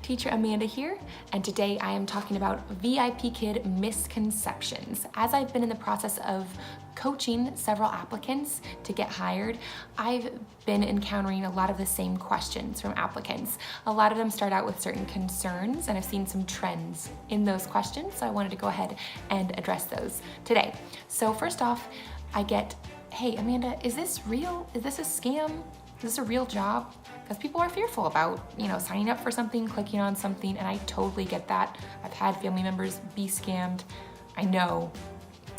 Teacher Amanda here, and today I am talking about VIP Kid misconceptions. As I've been in the process of coaching several applicants to get hired, I've been encountering a lot of the same questions from applicants. A lot of them start out with certain concerns, and I've seen some trends in those questions, so I wanted to go ahead and address those today. So first off, I get, hey Amanda, is this real? Is this a scam? Is this a real job? Because people are fearful about, signing up for something, clicking on something, and I totally get that. I've had family members be scammed. I know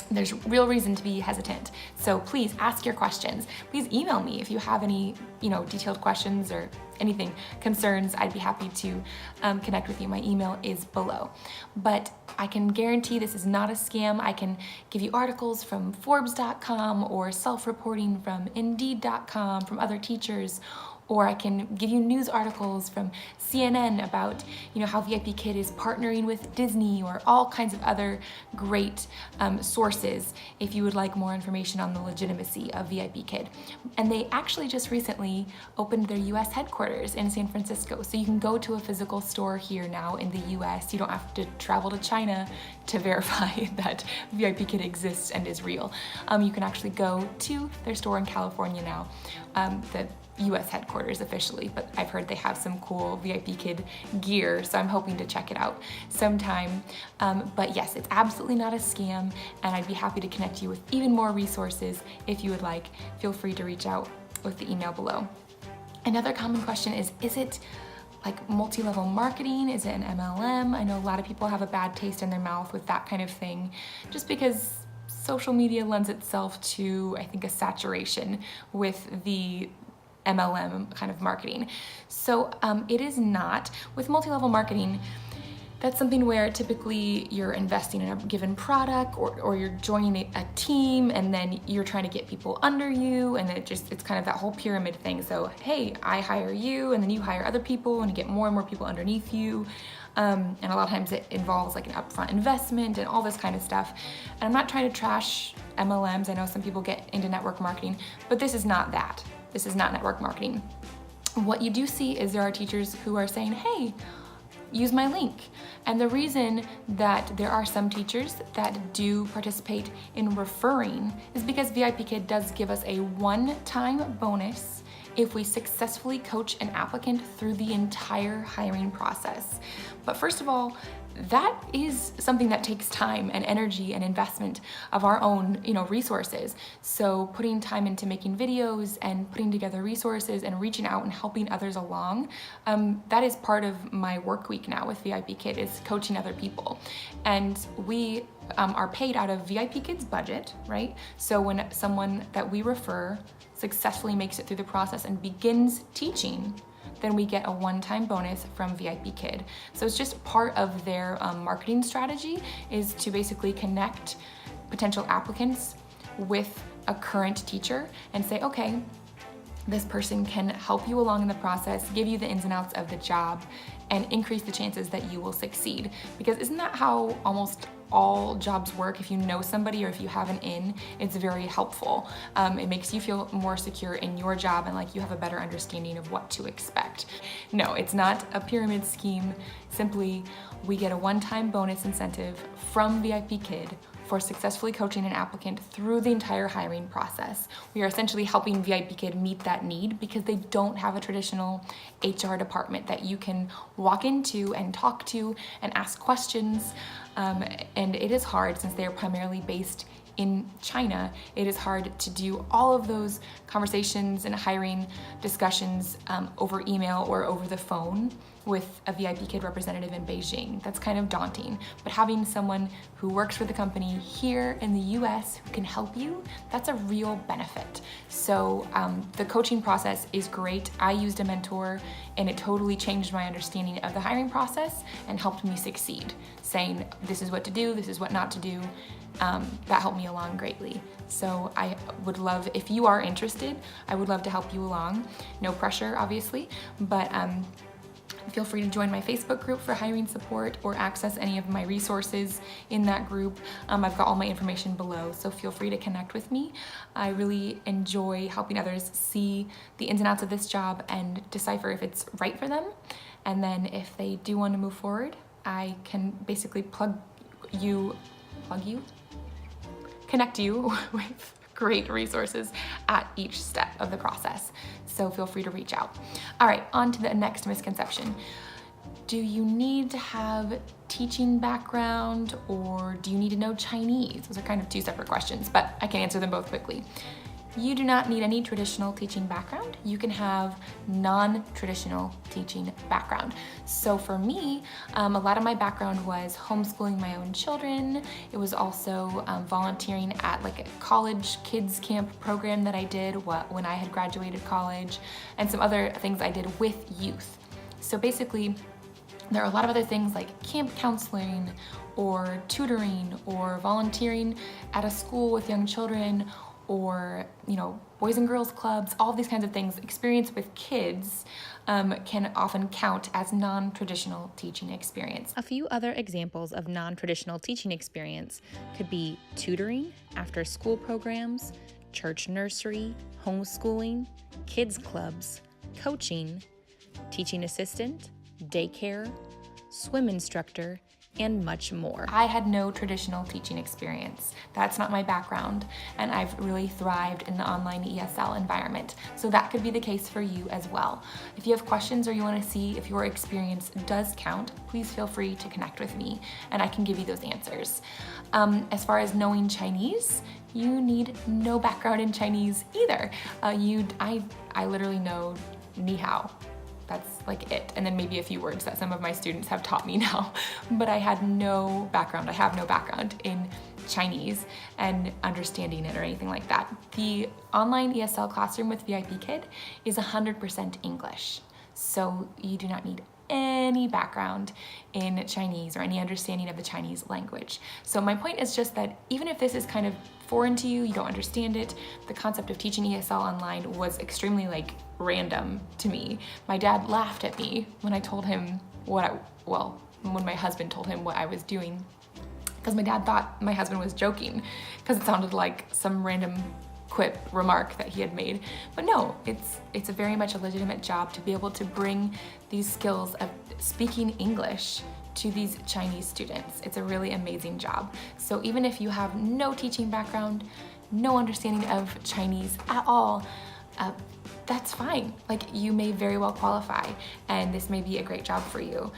there's real reason to be hesitant. So please ask your questions. Please email me if you have any, detailed questions or anything, concerns. I'd be happy to connect with you. My email is below. But I can guarantee this is not a scam. I can give you articles from Forbes.com or self-reporting from Indeed.com from other teachers, or I can give you news articles from CNN about, how VIP Kid is partnering with Disney, or all kinds of other great sources if you would like more information on the legitimacy of VIP Kid. And they actually just recently opened their US headquarters in San Francisco. So you can go to a physical store here now in the US. You don't have to travel to China to verify that VIP Kid exists and is real. You can actually go to their store in California now, the US headquarters officially, but I've heard they have some cool VIP Kid gear, so I'm hoping to check it out sometime. But yes, it's absolutely not a scam, and I'd be happy to connect you with even more resources if you would like. Feel free to reach out with the email below. Another common question is it like multi-level marketing? Is it an MLM? I know a lot of people have a bad taste in their mouth with that kind of thing, just because social media lends itself to, I think, a saturation with the MLM kind of marketing. So it is not. With multi-level marketing, that's something where typically you're investing in a given product, or you're joining a team, and then you're trying to get people under you, and it's kind of that whole pyramid thing. So hey, I hire you, and then you hire other people, and you get more and more people underneath you. And a lot of times it involves like an upfront investment and all this kind of stuff. And I'm not trying to trash MLMs. I know some people get into network marketing, but this is not that. This is not network marketing. What you do see is there are teachers who are saying, hey, use my link. And the reason that there are some teachers that do participate in referring is because VIP Kid does give us a one-time bonus if we successfully coach an applicant through the entire hiring process. But first of all, that is something that takes time and energy and investment of our own, resources. So putting time into making videos and putting together resources and reaching out and helping others along, that is part of my work week now with VIP Kid, is coaching other people. And we are paid out of VIP Kid's budget, right? So when someone that we refer successfully makes it through the process and begins teaching, then we get a one-time bonus from VIP Kid. So it's just part of their marketing strategy, is to basically connect potential applicants with a current teacher and say, okay, this person can help you along in the process, give you the ins and outs of the job, and increase the chances that you will succeed. Because isn't that how almost all jobs work? If you know somebody or if you have an in, it's very helpful. It makes you feel more secure in your job and like you have a better understanding of what to expect. No, it's not a pyramid scheme. Simply, we get a one-time bonus incentive from VIP Kid for successfully coaching an applicant through the entire hiring process. We are essentially helping VIP Kid meet that need because they don't have a traditional HR department that you can walk into and talk to and ask questions. And it is hard, since they are primarily based in China. It is hard to do all of those conversations and hiring discussions over email or over the phone with a VIP Kid representative in Beijing. That's kind of daunting. But having someone who works for the company here in the US who can help you, that's a real benefit. So the coaching process is great. I used a mentor, and it totally changed my understanding of the hiring process and helped me succeed, saying this is what to do, this is what not to do. That helped me along greatly. So I would love, if you are interested, I would love to help you along. No pressure, obviously, but Feel free to join my Facebook group for hiring support or access any of my resources in that group. I've got all my information below, so feel free to connect with me. I really enjoy helping others see the ins and outs of this job and decipher if it's right for them. And then if they do want to move forward, I can basically connect you with great resources at each step of the process. So feel free to reach out. All right, on to the next misconception. Do you need to have teaching background or do you need to know Chinese? Those are kind of two separate questions, but I can answer them both quickly. You do not need any traditional teaching background. You can have non-traditional teaching background. So for me, a lot of my background was homeschooling my own children. It was also volunteering at like a college kids camp program that I did when I had graduated college, and some other things I did with youth. So basically, there are a lot of other things like camp counseling or tutoring or volunteering at a school with young children, or boys and girls clubs, all of these kinds of things. Experience with kids can often count as non-traditional teaching experience. A few other examples of non-traditional teaching experience could be tutoring, after-school programs, church nursery, homeschooling, kids clubs, coaching, teaching assistant, daycare, swim instructor, and much more. I had no traditional teaching experience. That's not my background, and I've really thrived in the online ESL environment. So that could be the case for you as well. If you have questions or you want to see if your experience does count, please feel free to connect with me and I can give you those answers. As far as knowing Chinese, you need no background in Chinese either. I literally know ni hao. That's like it. And then maybe a few words that some of my students have taught me now. But I had no background. I have no background in Chinese and understanding it or anything like that. The online ESL classroom with VIP Kid is 100% English. So you do not need any background in Chinese or any understanding of the Chinese language. So my point is just that even if this is kind of foreign to you, you don't understand it, the concept of teaching ESL online was extremely random to me. My dad laughed at me when I told him when my husband told him what I was doing, because my dad thought my husband was joking because it sounded like some random quip remark that he had made. But no, it's a very much a legitimate job to be able to bring these skills of speaking English to these Chinese students. It's a really amazing job. So even if you have no teaching background, no understanding of Chinese at all, that's fine. You may very well qualify, and this may be a great job for you.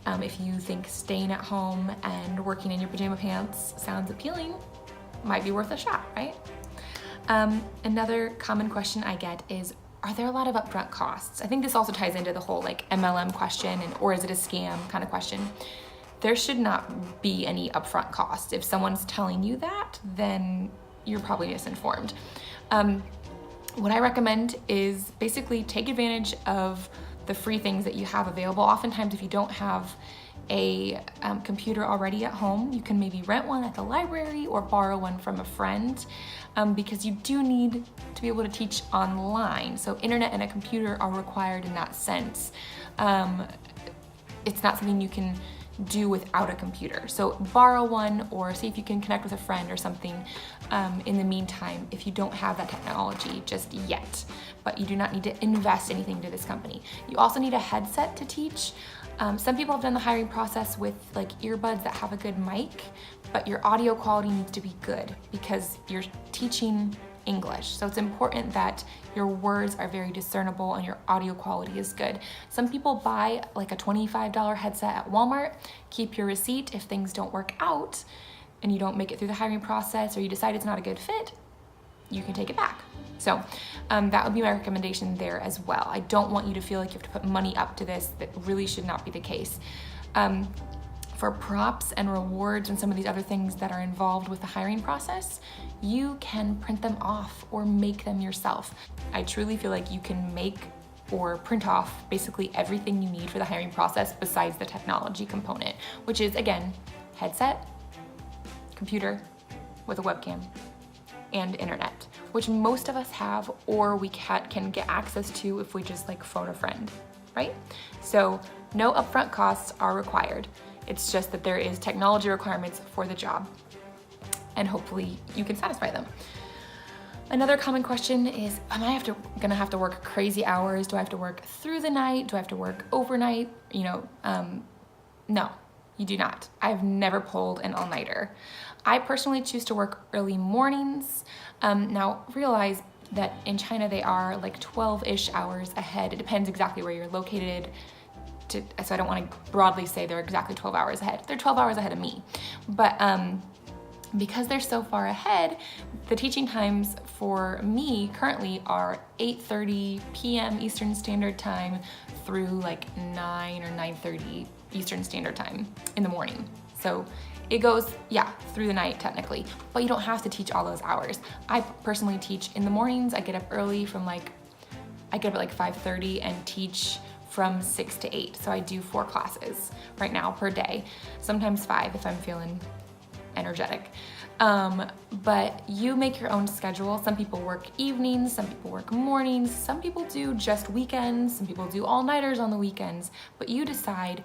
If you think staying at home and working in your pajama pants sounds appealing, might be worth a shot, right? Another common question I get is, are there a lot of upfront costs? I think this also ties into the whole MLM question or is it a scam kind of question. There should not be any upfront costs. If someone's telling you that, then you're probably misinformed. What I recommend is basically take advantage of the free things that you have available. Oftentimes, if you don't have a computer already at home, you can maybe rent one at the library or borrow one from a friend, because you do need to be able to teach online. So internet and a computer are required in that sense. It's not something you can do without a computer. So borrow one or see if you can connect with a friend or something in the meantime if you don't have that technology just yet. But you do not need to invest anything to this company. You also need a headset to teach. Some people have done the hiring process with earbuds that have a good mic, but your audio quality needs to be good because you're teaching English. So it's important that your words are very discernible and your audio quality is good. Some people buy a $25 headset at Walmart, keep your receipt. If things don't work out and you don't make it through the hiring process or you decide it's not a good fit, you can take it back. So that would be my recommendation there as well. I don't want you to feel like you have to put money up to this. That really should not be the case. For props and rewards and some of these other things that are involved with the hiring process, you can print them off or make them yourself. I truly feel like you can make or print off basically everything you need for the hiring process besides the technology component, which is, again, headset, computer with a webcam, and internet, which most of us have or we can get access to if we just phone a friend, right? So no upfront costs are required. It's just that there is technology requirements for the job, and hopefully you can satisfy them. Another common question is, am I gonna have to work crazy hours? Do I have to work through the night? Do I have to work overnight? No, you do not. I've never pulled an all-nighter. I personally choose to work early mornings. Now realize that in China they are like 12-ish hours ahead. It depends exactly where you're located. So I don't want to broadly say they're exactly 12 hours ahead. They're 12 hours ahead of me. But because they're so far ahead, the teaching times for me currently are 8:30 p.m. Eastern Standard Time through like 9 or 9:30 Eastern Standard Time in the morning. So it goes, through the night technically, but you don't have to teach all those hours. I personally teach in the mornings. I get up early I get up at 5:30 and teach from 6 to 8. So I do 4 classes right now per day, sometimes 5 if I'm feeling energetic. But you make your own schedule. Some people work evenings, some people work mornings, some people do just weekends, some people do all-nighters on the weekends, but you decide.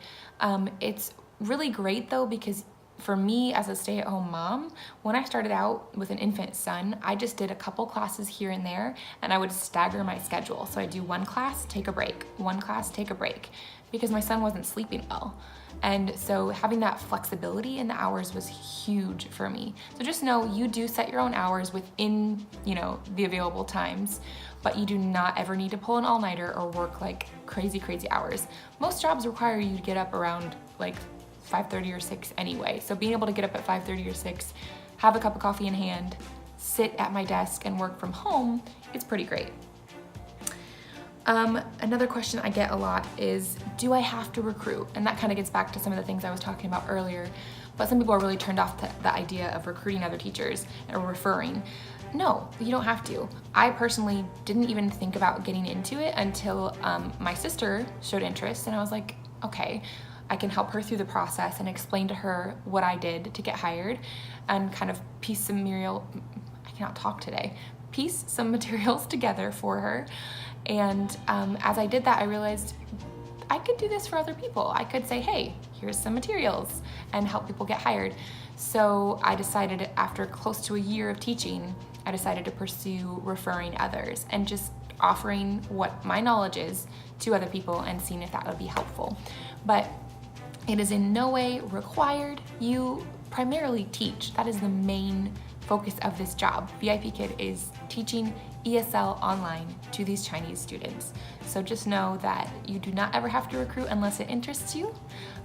It's really great though, because for me as a stay-at-home mom, when I started out with an infant son, I just did a couple classes here and there, and I would stagger my schedule. So I do 1 class, take a break, 1 class, take a break, because my son wasn't sleeping well. And so having that flexibility in the hours was huge for me. So just know you do set your own hours within, the available times, but you do not ever need to pull an all-nighter or work like crazy hours. Most jobs require you to get up around 5:30 or 6 anyway. So being able to get up at 5:30 or 6, have a cup of coffee in hand, sit at my desk and work from home, it's pretty great. Another question I get a lot is, do I have to recruit? And that kind of gets back to some of the things I was talking about earlier, but some people are really turned off to the idea of recruiting other teachers or referring. No, you don't have to. I personally didn't even think about getting into it until my sister showed interest, and I was like, okay, I can help her through the process and explain to her what I did to get hired and kind of piece some materials together for her. And as I did that, I realized I could do this for other people. I could say, hey, here's some materials, and help people get hired. So I decided, after close to a year of teaching, I decided to pursue referring others and just offering what my knowledge is to other people and seeing if that would be helpful. But it is in no way required. You primarily teach. That is the main focus of this job. VIP Kid is teaching ESL online to these Chinese students. So just know that you do not ever have to recruit unless it interests you,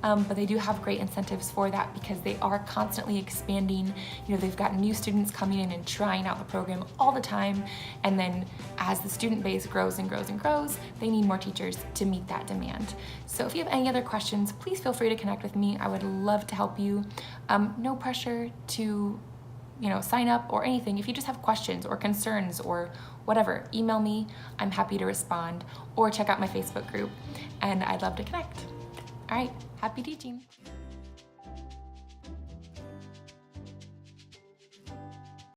but they do have great incentives for that because they are constantly expanding. They've got new students coming in and trying out the program all the time, and then as the student base grows and grows and grows, they need more teachers to meet that demand. So if you have any other questions, please feel free to connect with me. I would love to help you. No pressure to sign up or anything. If you just have questions or concerns or whatever, email me. I'm happy to respond, or check out my Facebook group, and I'd love to connect. All right, happy teaching.